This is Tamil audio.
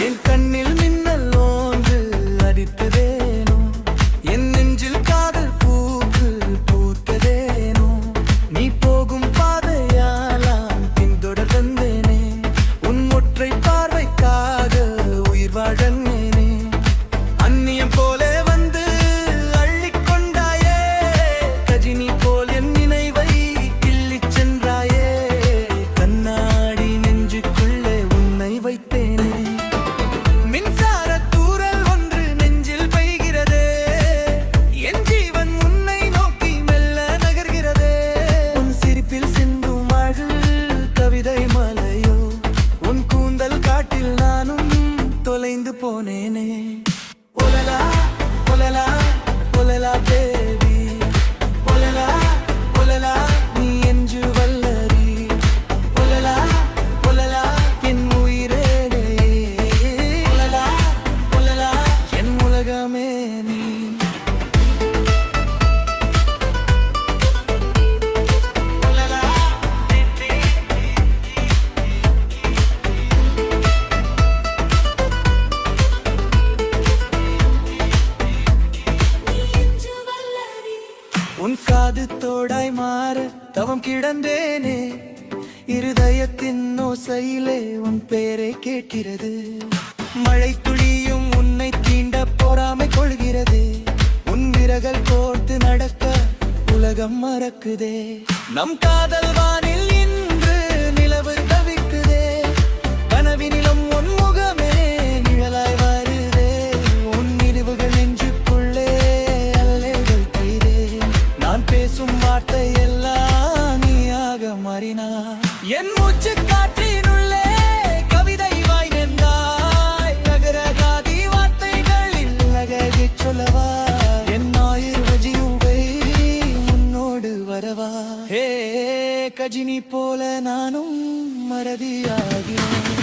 என் கண்ணில் மின்னல் ஒன்று அடித்ததேனோ, என் நெஞ்சில் காதல் பூக்கு பூத்ததேனோ, நீ போகும் பாதையாலாம் பின்தொடர் வந்தேனே, உன் ஒற்றை பார்வைக்காக உயிர் வாழ்ந்தேனே. அந்நியம் போலே வந்து அள்ளிக் கொண்டாயே, கஜினி போல் என் நினைவை கிள்ளிச் சென்றாயே, கண்ணாடி நெஞ்சுக்குள்ளே உன்னை வைத்தேனே. மின்சார தூறல் ஒன்று நெஞ்சில் பெய்கிறதே, என் ஜீவன் உன்னை நோக்கி மெல்ல நகர்கிறதே. உன் சிரிப்பில் சிந்தும் அழகு கவிதை மலையோ, உன் கூந்தல் காட்டில் நானும் தொலைந்து போனேனே. ஒலலா ஒலலா ஒலலா பேபி, ஒலலா ஒலலா நீ என்று வல்லரி, ஒலலா ஒலலா என் உயிரே, ஒலலா ஒலலா என் உலகமே நீ. ஒலலா உன் காது தோடாய் மாற தவம் கிடந்தேனே, இருதயத்தின் ஓசையிலே உன் பேரை கேட்கிறது. மழை துளியும் உன்னை தீண்ட பொறாமை கொள்கிறது, உன் விரகள் கோர்த்து நடக்க உலகம் மறக்குதே. நம் காதல் வானில் இன்று நிலவு தவிக்குதே, கனவினிலும் உன் முகமே நிழலாய் வருதே. உன் நினைவுகள் நெஞ்சுக்குள்ளே அல்லைகள் கைதே, நான் பேசும் வார்த்தை எல்லாம் நீயாக மாறினா. என் மூச்சு காற்றினுள்ளே கவிதை வாய் நின்றாய், நகரகாதி வார்த்தைகளில் நகரிச் சொல்லவா, என் ஆயுள் வஜியுவை உன்னோடு வரவா. ஹே கஜினி போல நானும் மறதியாகிறேன்.